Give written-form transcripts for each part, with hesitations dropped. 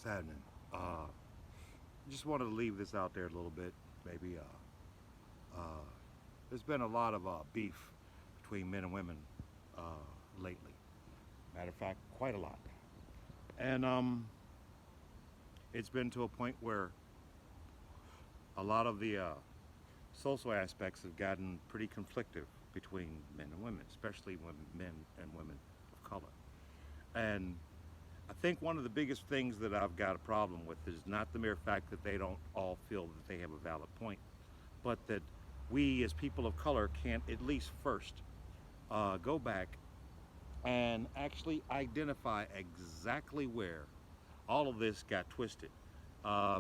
saddening. Just wanted to leave this out there a little bit. Maybe uh, there's been a lot of beef between men and women uh, lately. Matter of fact, quite a lot. And it's been to a point where a lot of the social aspects have gotten pretty conflictive between men and women, especially when men and women of color. And I think one of the biggest things that I've got a problem with is not the mere fact that they don't all feel that they have a valid point, but that we as people of color can't at least first go back and actually identify exactly where all of this got twisted.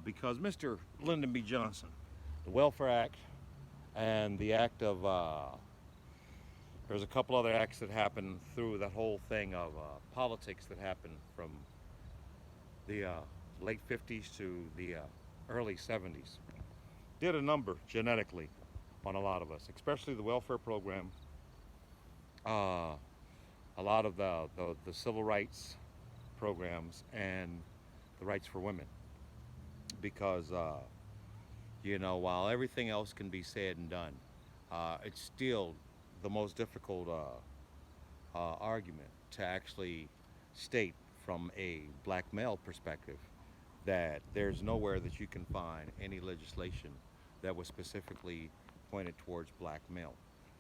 Because Mr. Lyndon B. Johnson, the Welfare Act, and the act of, there's a couple other acts that happened through that whole thing of politics that happened from the late 50s to the early 70s. Did a number genetically on a lot of us, especially the welfare program, uh, a lot of the civil rights programs, and the rights for women. Because, while everything else can be said and done, it's still the most difficult argument to actually state from a black male perspective that there's nowhere that you can find any legislation that was specifically pointed towards black male.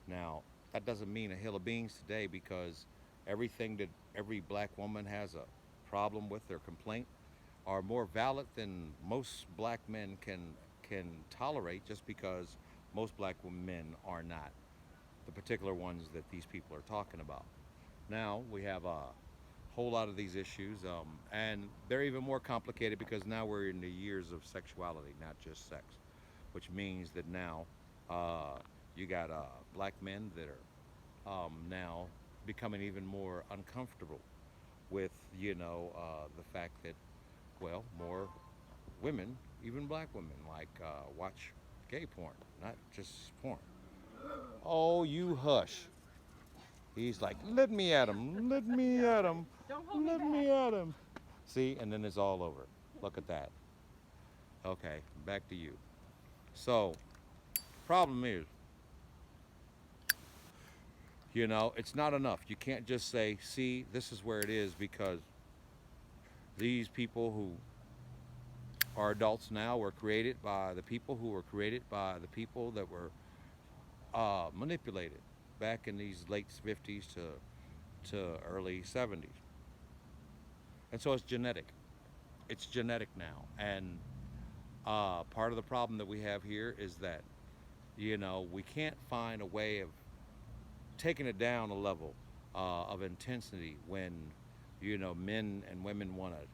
Now, that doesn't mean a hill of beans today because everything that every black woman has a problem with or complaint are more valid than most black men can tolerate just because most black men are not the particular ones that these people are talking about. Now we have a whole lot of these issues, and they're even more complicated because now we're in the years of sexuality, not just sex, which means that now uh, you got black men that are now becoming even more uncomfortable with the fact that more women, even black women, like watch gay porn, not just porn. Oh, you hush. He's like, let me at him, let me at him, let me at him. See, and then it's all over. Look at that. Okay, back to you. So, problem is, it's not enough. You can't just say, see, this is where it is because these people who are adults now were created by the people who were created by the people that were manipulated back in these late 50s to early 70s. And so it's genetic. It's genetic now. And part of the problem that we have here is that, we can't find a way of taking it down a level of intensity when, men and women want to,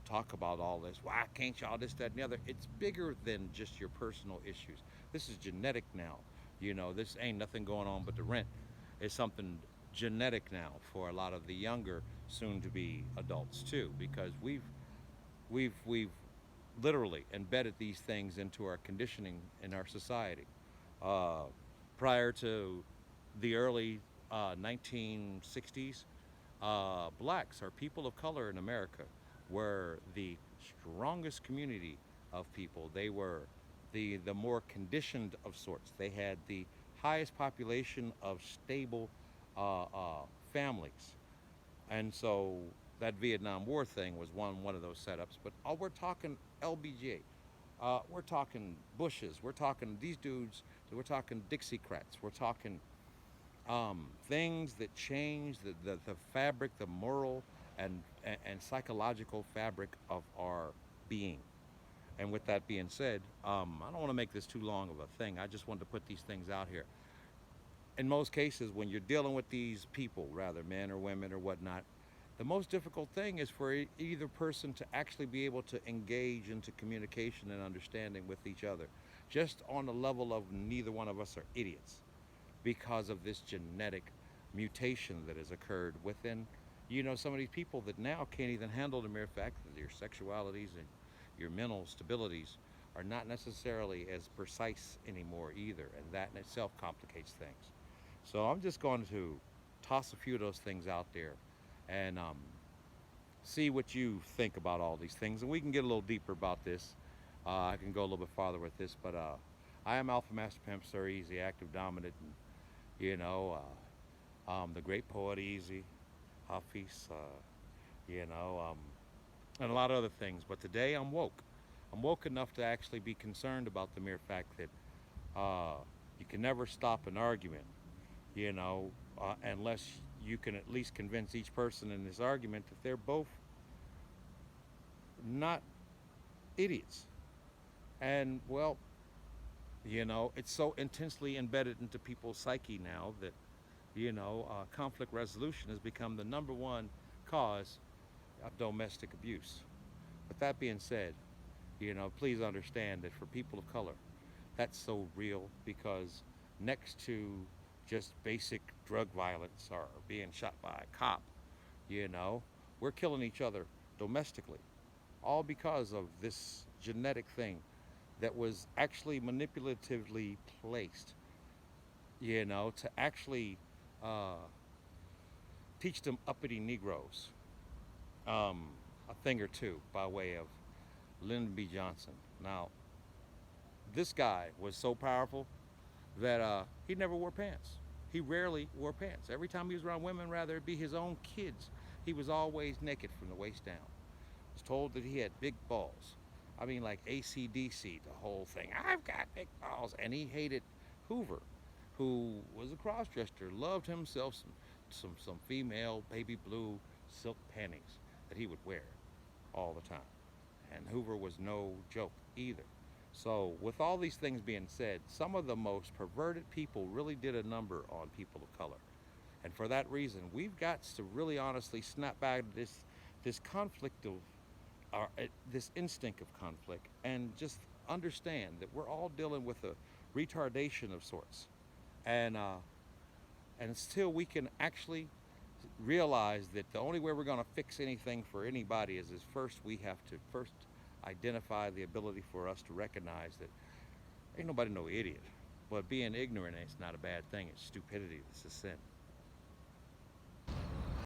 talk about all this. Why can't y'all this, that, and the other? It's bigger than just your personal issues. This is genetic now. This ain't nothing going on but the rent. It's something genetic now for a lot of the younger, soon-to-be adults too, because we've literally embedded these things into our conditioning in our society. Uh, Prior to the early 1960s, blacks or people of color in America were the strongest community of people. They were the more conditioned of sorts. They had the highest population of stable families, and so that Vietnam War thing was one of those setups. But we're talking LBJ, we're talking Bushes, we're talking these dudes, we're talking Dixiecrats, we're talking things that change the fabric, the moral and psychological fabric of our being. And with that being said, I don't want to make this too long of a thing. I just wanted to put these things out here. In most cases, when you're dealing with these people, rather men or women or whatnot, the most difficult thing is for either person to actually be able to engage into communication and understanding with each other, just on the level of neither one of us are idiots because of this genetic mutation that has occurred within, some of these people that now can't even handle the mere fact that your sexualities and your mental stabilities are not necessarily as precise anymore either, and that in itself complicates things. So I'm just going to toss a few of those things out there and see what you think about all these things, and we can get a little deeper about this. I can go a little bit farther with this, but I am Alpha Master Pimp Sir Easy, active dominant, and the great poet Easy, Hafiz, and a lot of other things. But today I'm woke. I'm woke enough to actually be concerned about the mere fact that you can never stop an argument, unless you can at least convince each person in this argument that they're both not idiots. And well, it's so intensely embedded into people's psyche now that, conflict resolution has become the number one cause of domestic abuse. With that being said, please understand that for people of color, that's so real because next to just basic drug violence or being shot by a cop, we're killing each other domestically, all because of this genetic thing that was actually manipulatively placed, to actually uh, teach them uppity Negroes a thing or two by way of Lyndon B. Johnson. Now, this guy was so powerful that he never wore pants. He rarely wore pants. Every time he was around women, rather it be his own kids, he was always naked from the waist down. Was told that he had big balls. I mean, like AC/DC, the whole thing. I've got big balls. And he hated Hoover, who was a cross-dresser, loved himself some female baby blue silk panties that he would wear all the time. And Hoover was no joke either. So with all these things being said, some of the most perverted people really did a number on people of color. And for that reason, we've got to really honestly snap back to this conflict of this instinct of conflict and just understand that we're all dealing with a retardation of sorts. And until we can actually realize that the only way we're going to fix anything for anybody is first we have to first identify the ability for us to recognize that ain't nobody no idiot, but being ignorant is not a bad thing. It's stupidity. It's a sin.